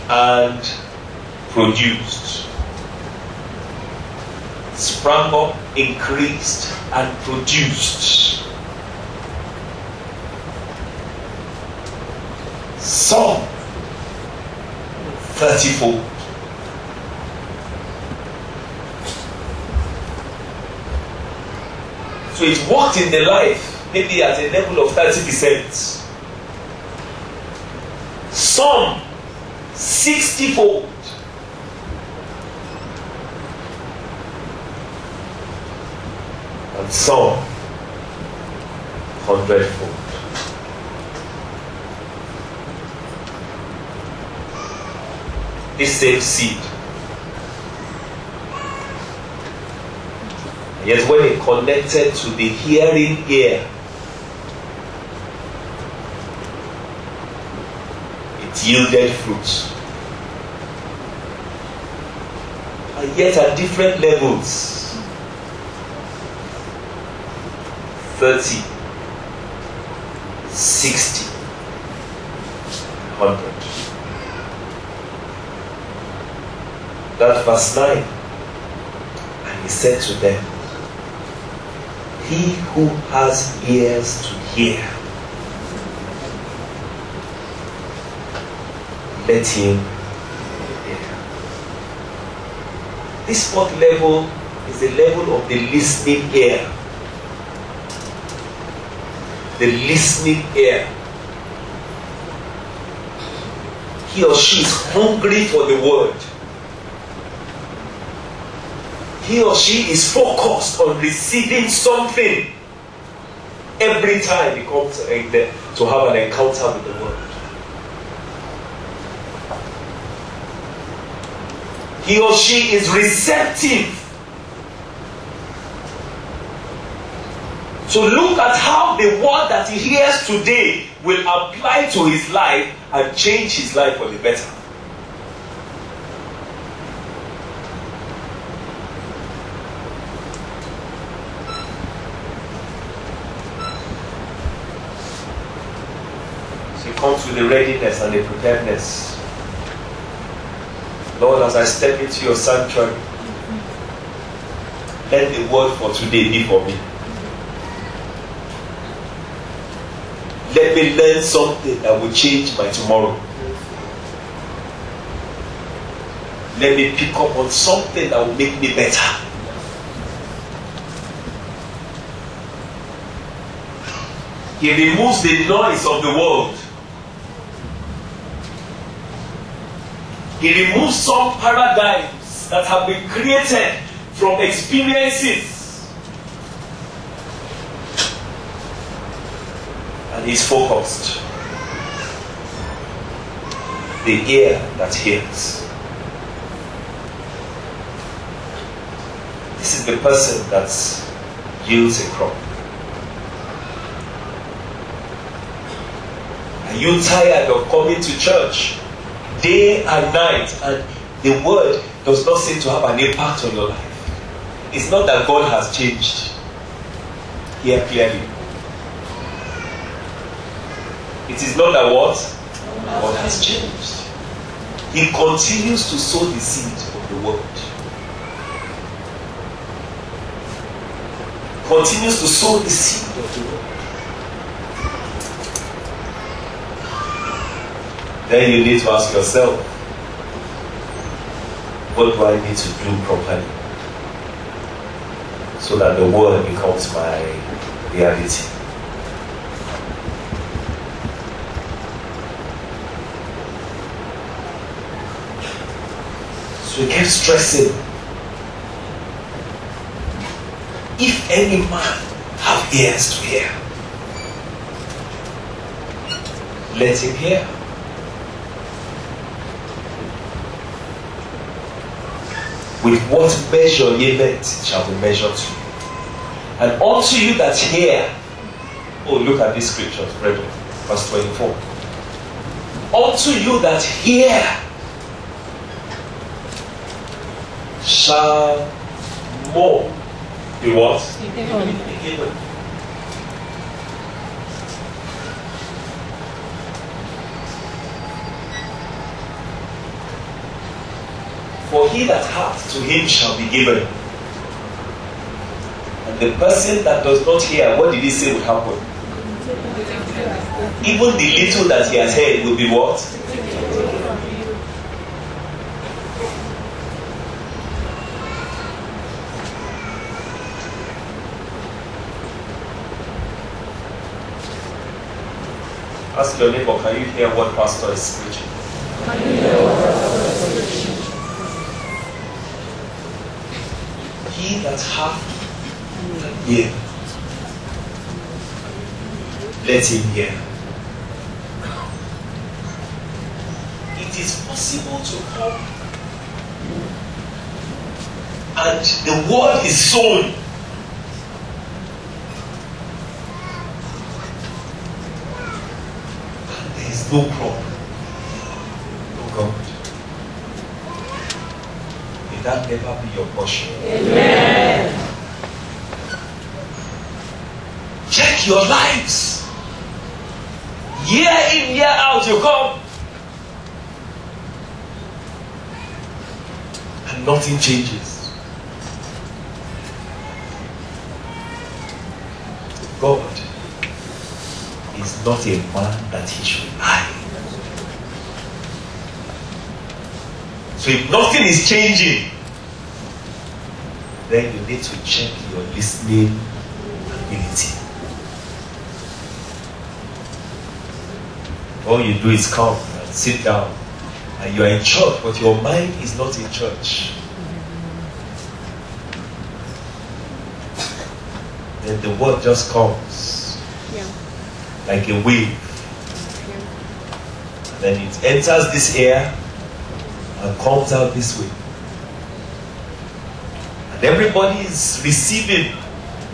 and produced. Sprang up, increased, and produced. Some 30-fold. So it worked in the life, maybe at a level of 30%. Some 60-fold. And some 100-fold. This same seed. Yet when it connected to the hearing ear, it yielded fruit. And yet at different levels, 30, 60, 100. That verse 9. And he said to them, he who has ears to hear, let him hear. This fourth level is the level of the listening ear. The listening ear. He or she is hungry for the word. He or she is focused on receiving something every time he comes to have an encounter with the word. He or she is receptive to look at how the word that he hears today will apply to his life and change his life for the better. Comes with the readiness and the preparedness. Lord, as I step into your sanctuary, let the word for today be for me. Let me learn something that will change my tomorrow. Let me pick up on something that will make me better. He removes the noise of the world. He removes some paradigms that have been created from experiences. And he's focused. The ear that hears. This is the person that yields a crop. Are you tired of coming to church day and night, and the word does not seem to have an impact on your life? It's not that God has changed. Hear clearly. It is not that what? God has changed. He continues to sow the seed of the word. Continues to sow the seed of the word. Then you need to ask yourself, what do I need to do properly so that the word becomes my reality? So he kept stressing, if any man have ears to hear, let him hear. With what measure ye met, it shall be measured to you. And unto you that hear, oh, look at these scriptures, brethren, verse 24. Unto you that hear shall more be what? Be given. For he that hath, to him shall be given. And the person that does not hear, what did he say would happen? Even the little that he has heard will be what? Ask your neighbor, can you hear what pastor is preaching? He that hath can hear. Let him hear. It is possible to come and the word is sown. And there is no crop. Oh God. May that never be your portion. Amen. Check your lives. Year in, year out, you come. And nothing changes. God is not a man that he should lie. So if nothing is changing, then you need to check your listening ability. All you do is come and sit down, and you are in church, but your mind is not in church. Then the word just comes like a wave. And then it enters this air and comes out this way. And everybody is receiving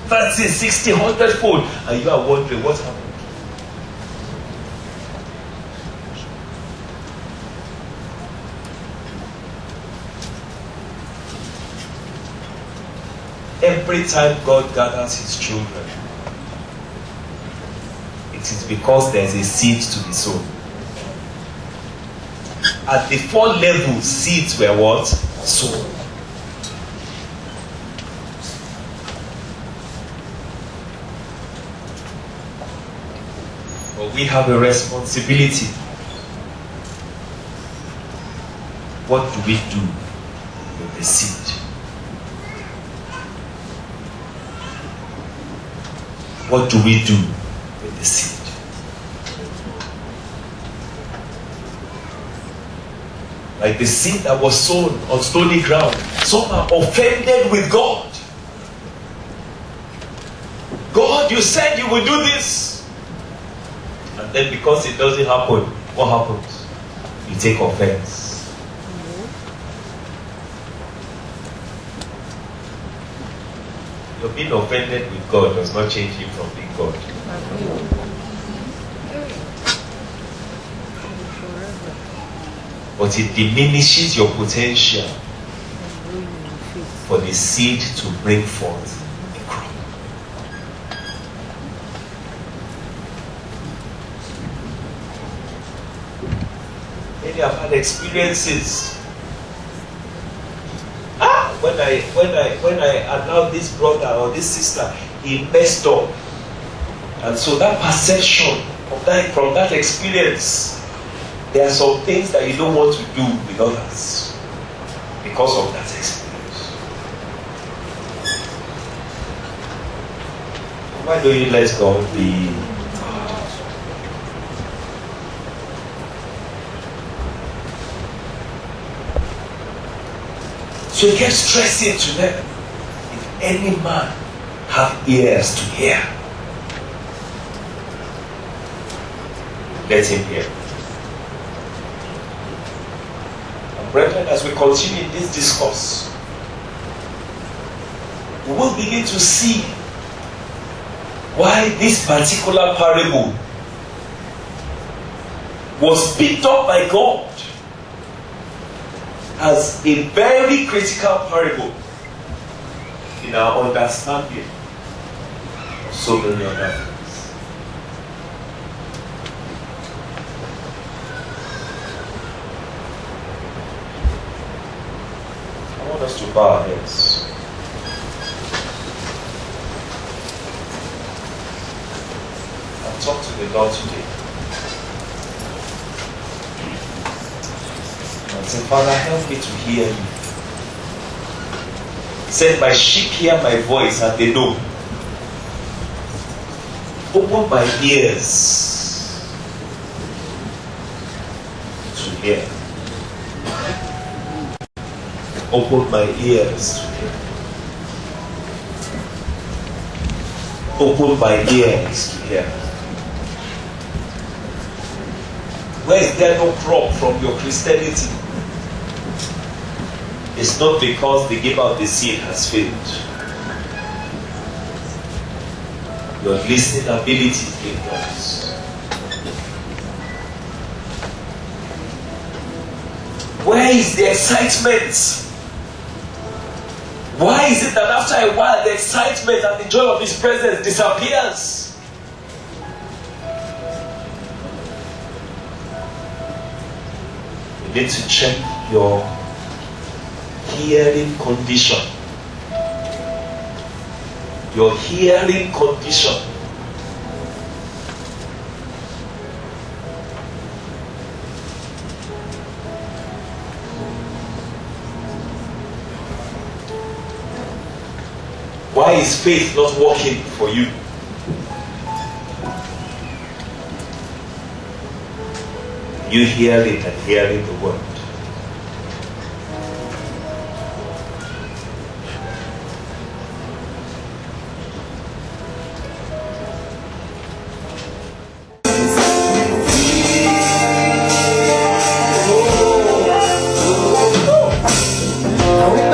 30, 60, 100 fold, and you are wondering what happened. Every time God gathers his children, it is because there is a seed to be sown. At the 4 levels, seeds were what? Sown. But we have a responsibility. What do we do with the seed? What do we do with the seed? Like the seed that was sown on stony ground. Some are offended with God. God, you said you will do this. And then because it doesn't happen, what happens? You take offense. You're being offended with God does not change him from being God. But it diminishes your potential for the seed to bring forth a crop. Many have had experiences. When I allowed this brother or this sister, he messed up. And so that perception of that, from that experience, there are some things that you don't want to do with others because of that experience. Why don't you let God be God? So it gets stressing to them. If any man have ears to hear, let him hear. And brethren, as we continue in this discourse, we will begin to see why this particular parable was picked up by God as a very critical parable in our understanding of so many other things. want us to bow our heads. And talk to the Lord today. And say, Father, help me to hear you. He said, my sheep hear my voice and they know. Open my ears to hear. Open my ears to hear. Open my ears to hear. Where is there no crop from your Christianity? It's not because the giver of the seed has failed. Your listening ability is ignorance. Where is the excitement? Why is it that after a while the excitement and the joy of His presence disappears? You need to check your hearing condition. Your hearing condition. Why is faith not working for you? You hear it and hearing the word. Now